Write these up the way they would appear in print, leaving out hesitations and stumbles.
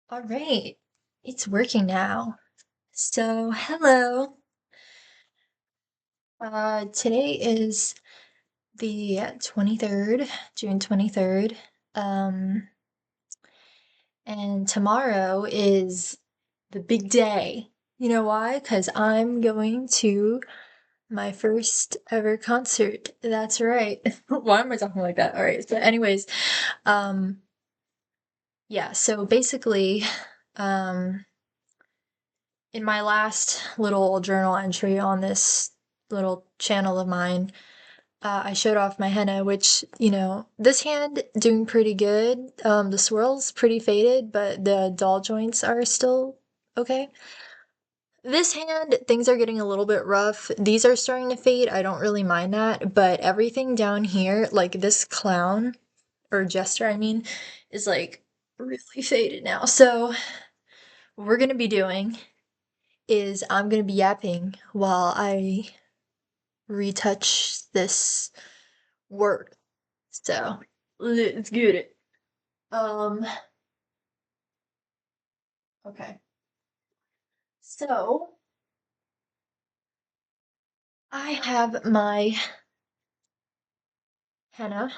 All right, it's working now. So, hello. Today is the 23rd, June 23rd. Um, and tomorrow is the big day. You know why? Because I'm going to my first ever concert. That's right. Why am I talking like that? All right. So, anyways, um, yeah, so basically, um, in my last little journal entry on this little channel of mine, I showed off my henna, which, this hand doing pretty good. The swirl's pretty faded, but the doll joints are still okay. This hand, things are getting a little bit rough. These are starting to fade. I don't really mind that, but everything down here, like this clown, or jester, I mean, is like really faded now. So, what we're gonna be doing is I'm gonna be yapping while I retouch this work. So let's get it. Um, okay. So I have my henna.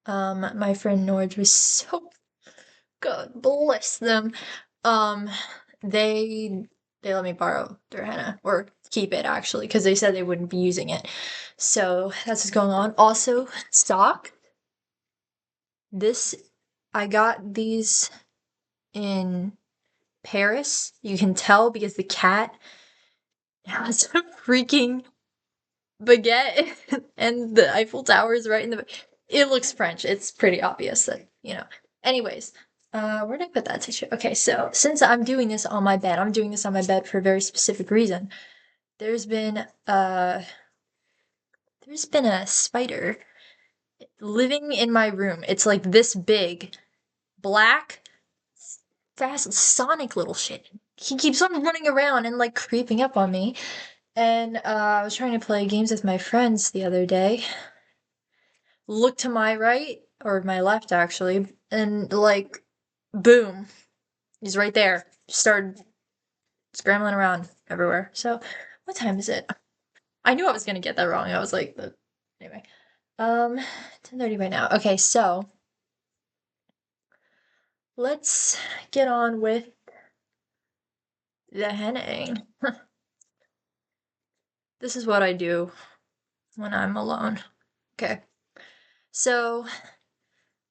My friend Nord was so God bless them. Um, they they let me borrow their henna or keep it actually because they said they wouldn't be using it. So that's what's going on. Also, sock. This I got these in Paris. You can tell because the cat has a freaking baguette and the Eiffel Tower is right in the. It looks French. It's pretty obvious that. Anyways, where did I put that tissue? Okay, so since I'm doing this on my bed, I'm doing this on my bed for a very specific reason. There's been uh there's been a spider living in my room. It's like this big, black, fast, sonic little shit. He keeps on running around and like creeping up on me. And I was trying to play games with my friends the other day. Look to my right, or my left actually, and like, boom, he's right there. Started scrambling around everywhere. So, what time is it? I knew I was gonna get that wrong. I was like, anyway, 10:30 right now. Okay, so let's get on with the henning. This is what I do when I'm alone. Okay, so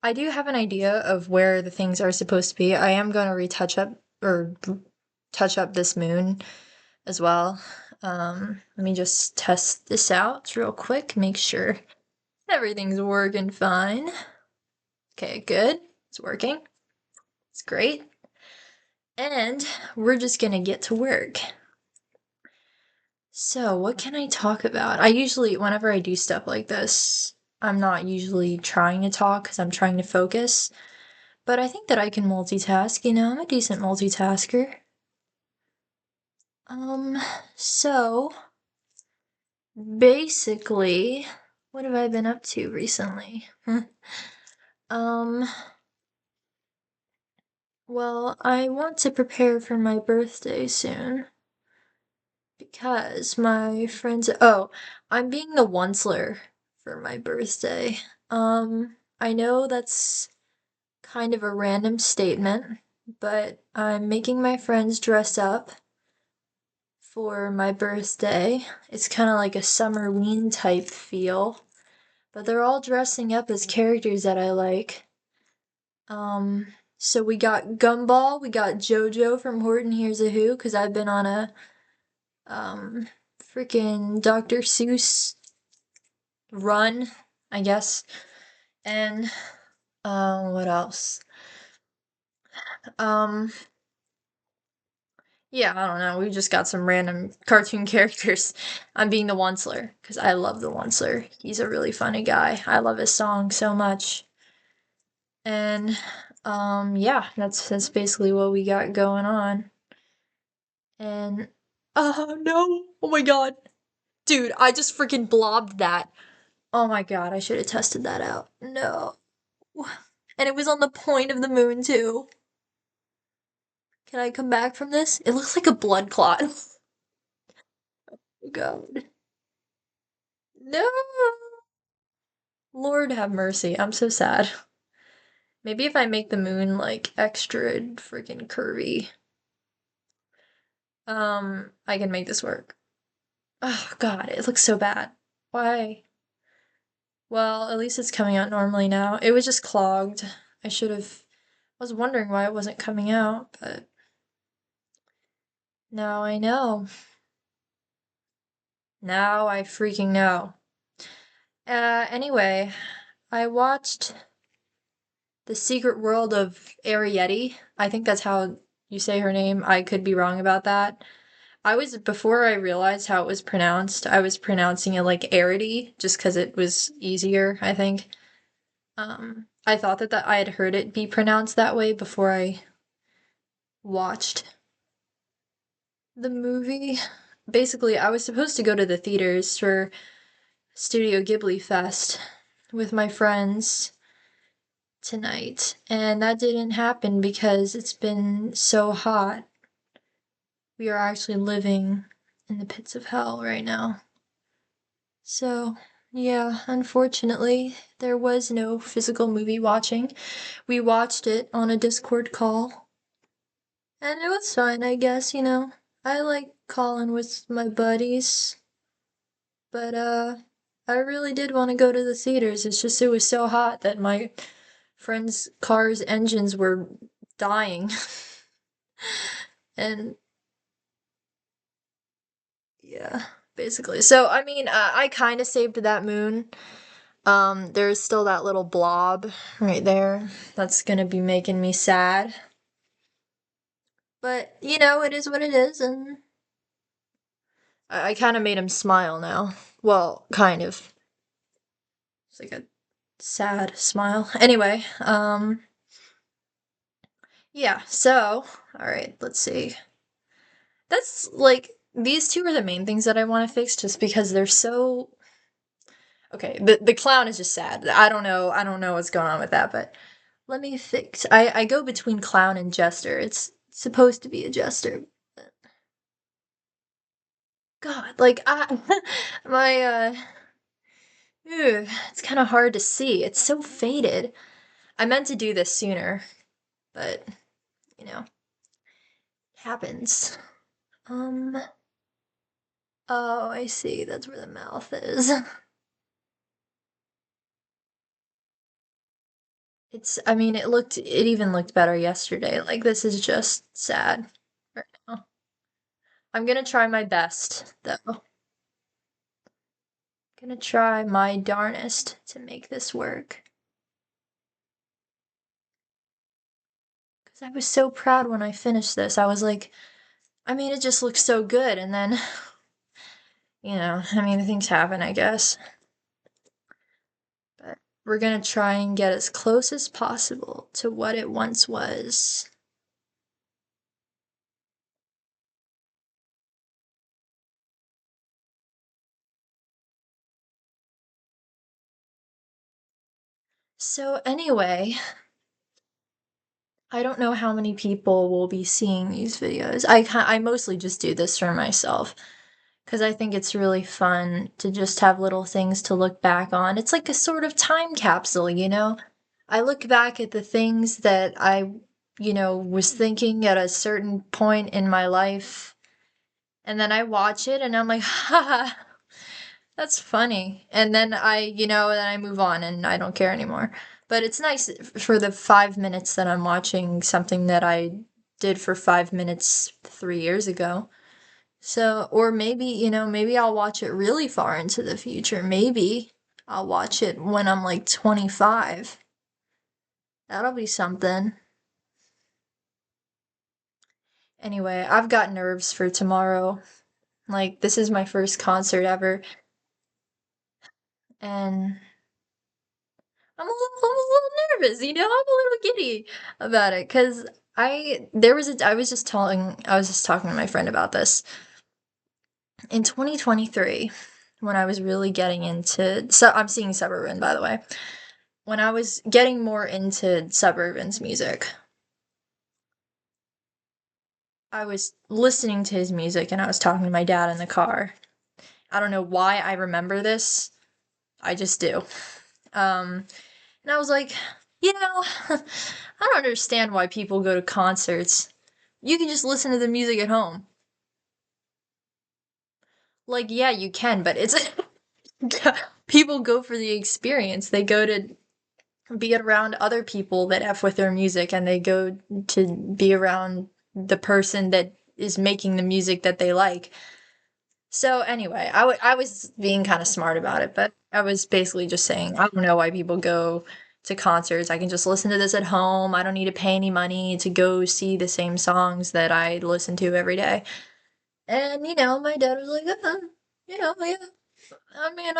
I do have an idea of where the things are supposed to be. I am going to retouch up or touch up this moon as well. Let me just test this out real quick, make sure everything's working fine. Okay, good. It's working. It's great. And we're just gonna get to work. So, what can I talk about? I usually, whenever I do stuff like this, I'm not usually trying to talk because I'm trying to focus. But I think that I can multitask, I'm a decent multitasker. Um, so basically, what have I been up to recently? um, well, I want to prepare for my birthday soon because my friends, oh, I'm being the onceler for my birthday. I know that's kind of a random statement, but I'm making my friends dress up for my birthday. It's kind of like a summerween type feel, but they're all dressing up as characters that I like. So we got Gumball, we got JoJo from Horton Hears a Who, because I've been on a um freaking Dr. Seuss run, I guess. And what else? Um Yeah, I don't know. We just got some random cartoon characters. I'm being the Onceler because I love the Onceler. He's a really funny guy. I love his song so much. And yeah, that's basically what we got going on. And oh no. Oh my god. Dude, I just freaking blobbed that. Oh my god, I should have tested that out. No. And it was on the point of the moon too. Can I come back from this? It looks like a blood clot. Oh God. No. Lord have mercy. I'm so sad. Maybe if I make the moon like extra freaking curvy, I can make this work. Oh God, it looks so bad. Why? Well, at least it's coming out normally now. It was just clogged. I should have. I was wondering why it wasn't coming out, but now I know. Now I freaking know. Anyway, I watched The Secret World of Arietti. I think that's how you say her name. I could be wrong about that. Before I realized how it was pronounced, I was pronouncing it like Arity, just because it was easier, I think. I thought that I had heard it be pronounced that way before I watched the movie. Basically, I was supposed to go to the theaters for Studio Ghibli Fest with my friends tonight, and that didn't happen because it's been so hot. We are actually living in the pits of hell right now. So, yeah, unfortunately, there was no physical movie watching. We watched it on a Discord call, and it was fine, I guess, you know. I like calling with my buddies, but I really did want to go to the theaters. It's just it was so hot that my friends' cars' engines were dying. And yeah, basically. So, I mean, I kind of saved that moon. There's still that little blob right there that's gonna be making me sad. But, you know, it is what it is, and I kind of made him smile now. Well, kind of. It's like a sad smile. Anyway, yeah, so, alright, let's see. That's like, these two are the main things that I want to fix just because they're so. Okay, the clown is just sad. I don't know what's going on with that, but let me fix. I go between clown and jester. It's supposed to be a jester. God, like I my it's kind of hard to see. It's so faded. I meant to do this sooner, but you know, it happens. Um oh, I see. That's where the mouth is. I mean, it even looked better yesterday. Like this is just sad right now. I'm gonna try my best though. Gonna try my darnest to make this work. Because I was so proud when I finished this. I was like, I mean, it just looks so good. And then, I mean, things happen, I guess. But we're gonna try and get as close as possible to what it once was. So, anyway, I don't know how many people will be seeing these videos. I mostly just do this for myself because I think it's really fun to just have little things to look back on. It's like a sort of time capsule, you know? I look back at the things that was thinking at a certain point in my life, and then I watch it and I'm like, haha, that's funny. And then then I move on and I don't care anymore. But it's nice for the 5 minutes that I'm watching something that I did for 5 minutes 3 years ago. So, or maybe, maybe I'll watch it really far into the future. Maybe I'll watch it when I'm like 25. That'll be something. Anyway, I've got nerves for tomorrow. Like, this is my first concert ever, and I'm a little nervous, I'm a little giddy about it, because I was just talking to my friend about this. In 2023, when I was really getting into, so I'm seeing Suburban, by the way. When I was getting more into Suburban's music, I was listening to his music and I was talking to my dad in the car. I don't know why I remember this. I just do. And I was like, I don't understand why people go to concerts. You can just listen to the music at home. Like, yeah, you can, but it's people go for the experience. They go to be around other people that F with their music, and they go to be around the person that is making the music that they like. So anyway, I was being kind of smart about it, but I was basically just saying I don't know why people go to concerts. I can just listen to this at home. I don't need to pay any money to go see the same songs that I listen to every day. And my dad was like, yeah. I mean,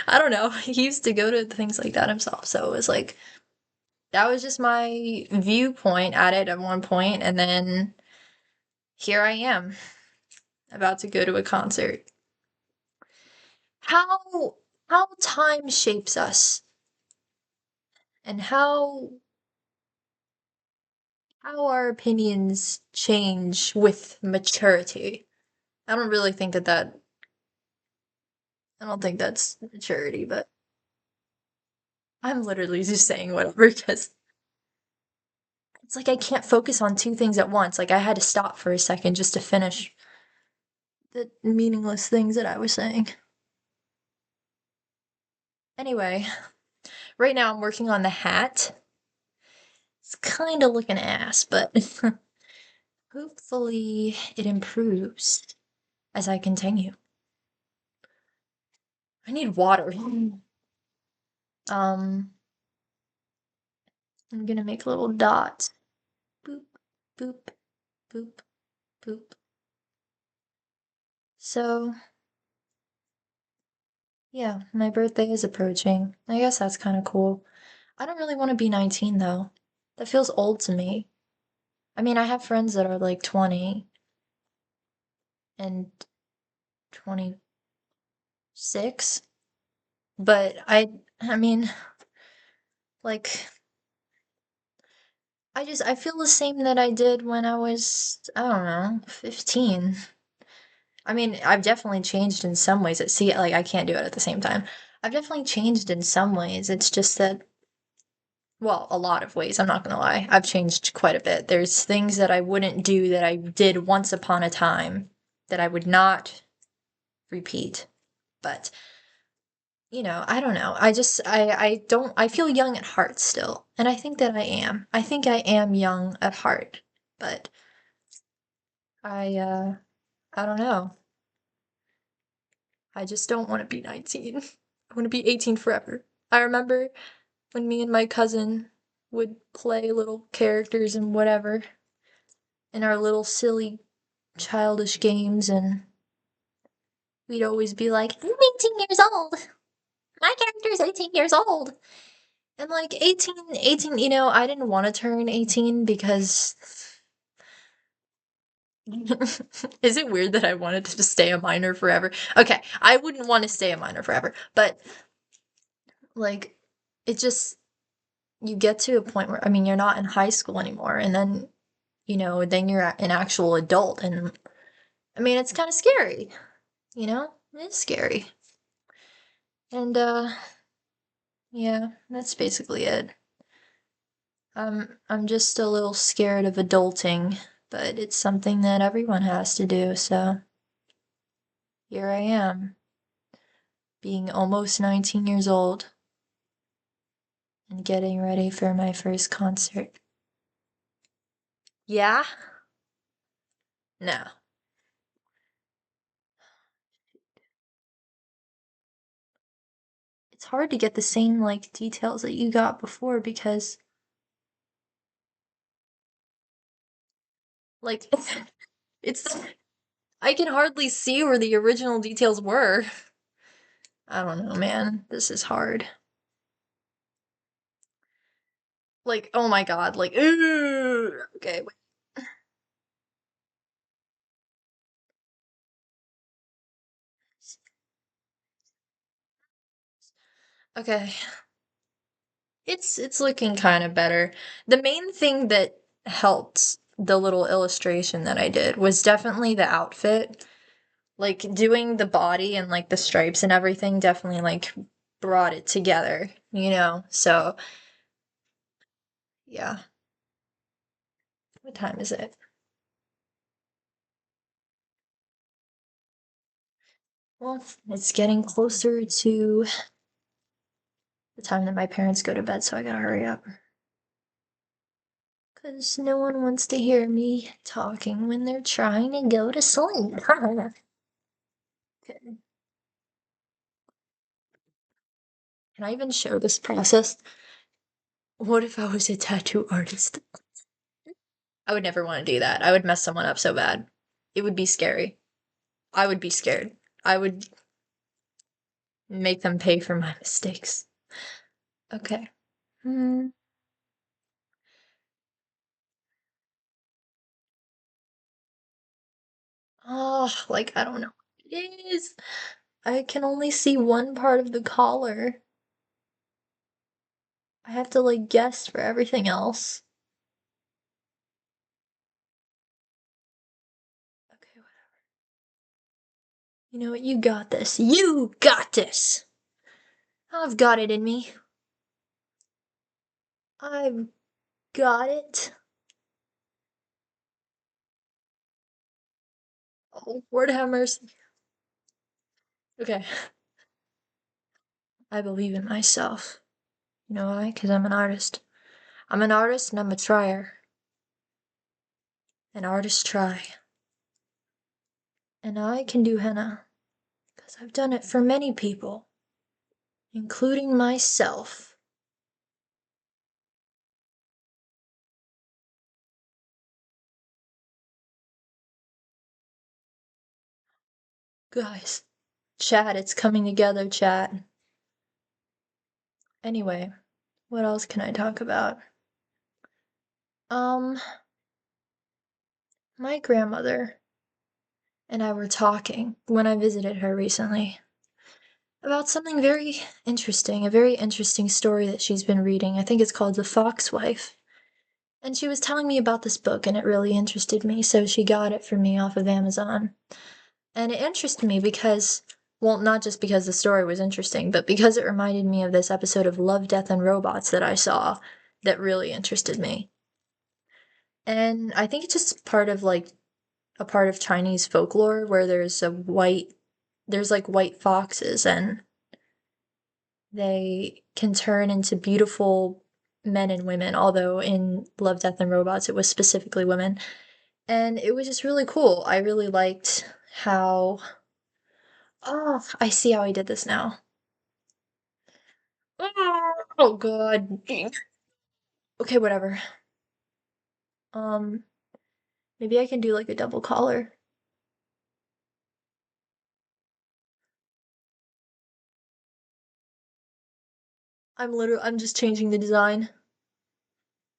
I don't know. He used to go to things like that himself, so it was like that was just my viewpoint at it at one point, and then here I am about to go to a concert. How time shapes us and how our opinions change with maturity. I don't really think that I don't think that's maturity, but I'm literally just saying whatever because it's like I can't focus on two things at once. Like I had to stop for a second just to finish the meaningless things that I was saying. Anyway, right now I'm working on the hat. It's kind of looking ass, but hopefully it improves as I continue. I need water. Um, I'm gonna make little dots. Boop, boop, boop, boop. So, yeah, my birthday is approaching. I guess that's kind of cool. I don't really want to be 19 though. That feels old to me. I mean, I have friends that are like 20 and 26, but I mean, like I feel the same that I did when I was, I don't know, 15. I mean, I've definitely changed in some ways. See, like I can't do it at the same time. I've definitely changed in some ways. It's just that, well, a lot of ways, I'm not gonna lie. I've changed quite a bit. There's things that I wouldn't do that I did once upon a time that I would not repeat. But, I don't know. I don't I feel young at heart still. And I think that I am. I think I am young at heart. But I don't know. I just don't want to be 19. I want to be 18 forever. I remember when me and my cousin would play little characters and whatever in our little silly childish games, and we'd always be like, I'm 18 years old. My character's 18 years old. And like 18, I didn't want to turn 18 because is it weird that I wanted to just stay a minor forever? Okay, I wouldn't want to stay a minor forever, but like it just you get to a point where I mean you're not in high school anymore, and then then you're an actual adult, and I mean it's kind of scary, it's scary. And yeah, that's basically it. I'm just a little scared of adulting, but it's something that everyone has to do, so here I am, being almost 19 years old and getting ready for my first concert. Yeah? No. It's hard to get the same like details that you got before because like it's I can hardly see where the original details were. I don't know, man. This is hard. Like, oh my god, like, ooh. Okay, wait. Okay. It's looking kind of better. The main thing that helped the little illustration that I did was definitely the outfit. Like doing the body and like the stripes and everything definitely like brought it together, you know? So, yeah. What time is it? Well, it's getting closer to the time that my parents go to bed, so I gotta hurry up. Because no one wants to hear me talking when they're trying to go to sleep. Okay. Can I even show this process? What if I was a tattoo artist? I would never want to do that. I would mess someone up so bad. It would be scary. I would be scared. I would make them pay for my mistakes. Okay. Hmm. Oh, like, I don't know what it is. I can only see one part of the collar. I have to, like, guess for everything else. Okay, whatever. You know what? You got this. You got this! I've got it in me. I've got it. Oh, Lord have mercy. Okay. I believe in myself. You know why? Because I'm an artist. I'm an artist and I'm a trier. And artists try. And I can do henna. Because I've done it for many people, including myself. Guys, chat, it's coming together, chat. Anyway, what else can I talk about? Um, my grandmother and I were talking when I visited her recently about something very interesting, a very interesting story that she's been reading. I think it's called The Fox Wife. And she was telling me about this book and it really interested me, so she got it for me off of Amazon. And it interested me because, well, not just because the story was interesting, but because it reminded me of this episode of Love, Death, and Robots that I saw that really interested me. And I think it's just part of like a part of Chinese folklore where there's like white foxes and they can turn into beautiful men and women, although in Love, Death, and Robots it was specifically women. And it was just really cool. I really liked how. Oh, I see how he did this now. Oh god. Okay, whatever. Um, maybe I can do like a double collar. I'm just changing the design.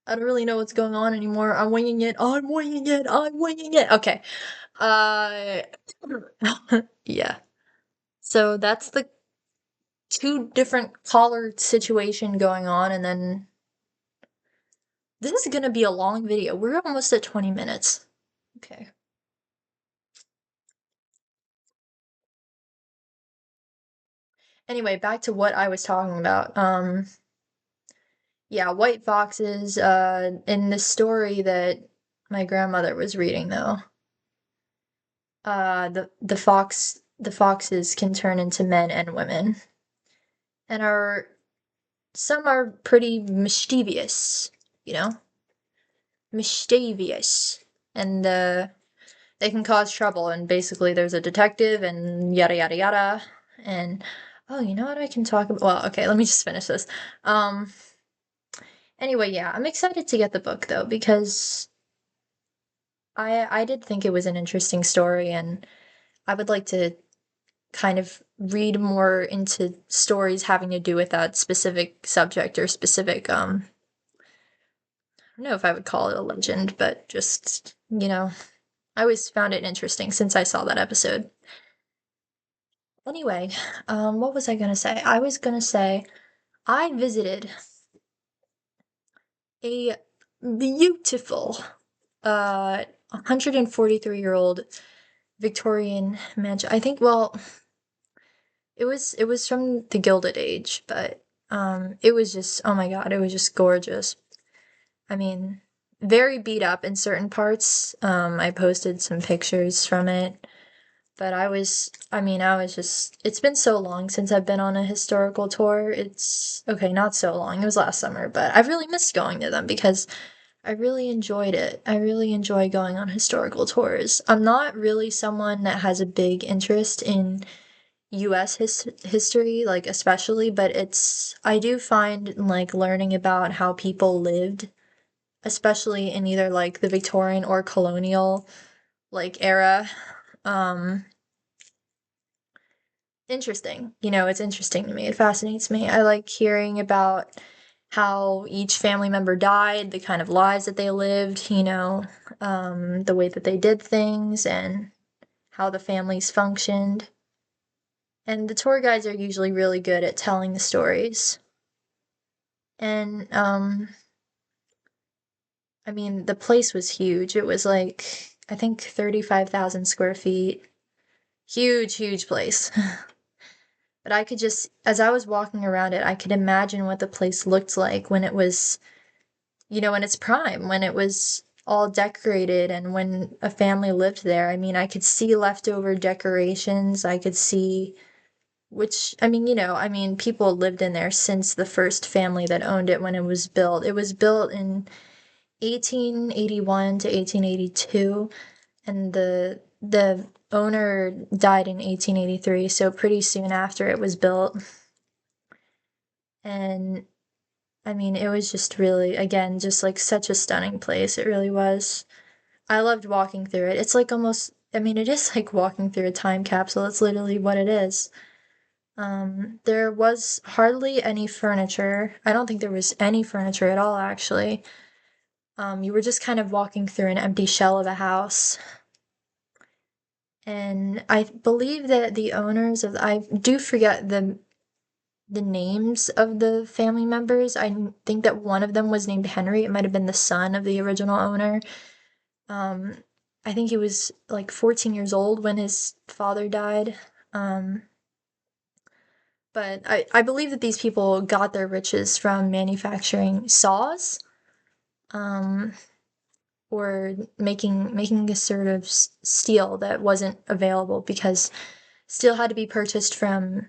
I don't really know what's going on anymore. I'm winging it. I'm winging it. I'm winging it. Okay. Uh, yeah. So that's the two different collar situation going on, and then this is gonna be a long video. We're almost at 20 minutes. Okay. Anyway, back to what I was talking about. Yeah, white foxes, in the story that my grandmother was reading though, the foxes can turn into men and women. And are some are pretty mischievous, you know? Mischievous. And they can cause trouble and basically there's a detective and yada yada yada. And oh, you know what I can talk about? Well, okay, let me just finish this. Um anyway, yeah, I'm excited to get the book though because I did think it was an interesting story, and I would like to kind of read more into stories having to do with that specific subject or specific I don't know if I would call it a legend, but just, you know, I always found it interesting since I saw that episode. Anyway, what was I gonna say? I was gonna say I visited a beautiful 143-year-old Victorian mansion. I think, well, it was from the Gilded Age, but it was just, oh my God, it was just gorgeous. I mean, very beat up in certain parts. I posted some pictures from it, but I was just, it's been so long since I've been on a historical tour. It's okay, not so long. It was last summer, but I've really missed going to them because I really enjoyed it. I really enjoy going on historical tours. I'm not really someone that has a big interest in US history, like especially, but I do find like learning about how people lived, especially in either like the Victorian or colonial like era, um interesting. It's interesting to me. It fascinates me. I like hearing about how each family member died, the kind of lives that they lived, the way that they did things and how the families functioned. And the tour guides are usually really good at telling the stories. And I mean, the place was huge. It was like I think 35,000 square feet. Huge, huge place. But I could just, as I was walking around it, I could imagine what the place looked like when it was, in its prime, when it was all decorated and when a family lived there. I mean, I could see leftover decorations. I could see, which, people lived in there since the first family that owned it when it was built. It was built in 1881 to 1882, and the owner died in 1883, so pretty soon after it was built. And I mean, it was just really, again, just like such a stunning place. It really was. I loved walking through it. It's like almost, it is like walking through a time capsule. It's literally what it is. There was hardly any furniture. I don't think there was any furniture at all, actually. You were just kind of walking through an empty shell of a house. And I believe that the owners of, I do forget the names of the family members. I think that one of them was named Henry. It might have been the son of the original owner. Um, I think he was like 14 years old when his father died. Um, but I believe that these people got their riches from manufacturing saws, um, or making a sort of steel that wasn't available because steel had to be purchased from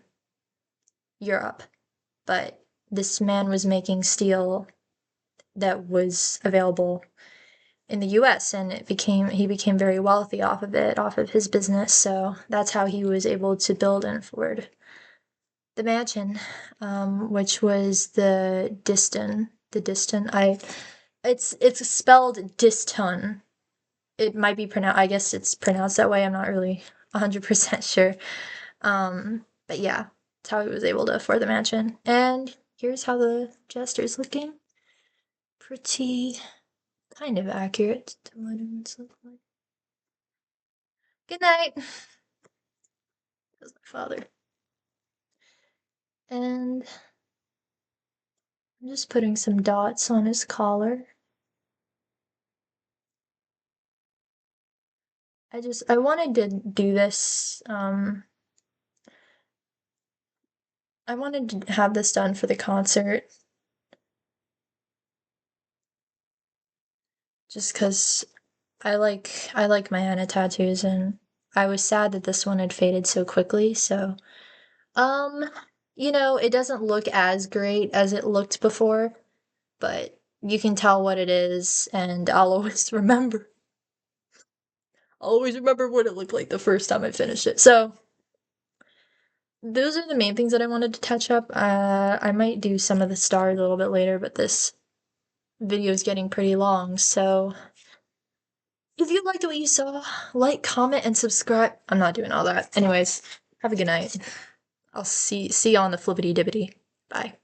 Europe. But this man was making steel that was available in the US, and he became very wealthy off of it, off of his business. So that's how he was able to build and afford the mansion, which was it's spelled Diston. It might be pronounced, I guess it's pronounced that way. I'm not really 100% sure. But yeah, that's how he was able to afford the mansion. And here's how the jester's looking. Pretty kind of accurate to what it would look like. Good night. That's my father. And I'm just putting some dots on his collar. I wanted to do this, I wanted to have this done for the concert. Just because I like my Henna tattoos, and I was sad that this one had faded so quickly, so um it doesn't look as great as it looked before, but you can tell what it is, and I'll always remember. I'll always remember what it looked like the first time I finished it. So those are the main things that I wanted to touch up. I might do some of the stars a little bit later, but this video is getting pretty long, so if you liked what you saw, like, comment, and subscribe. I'm not doing all that. Anyways, have a good night. I'll see you on the flippity dippity. Bye.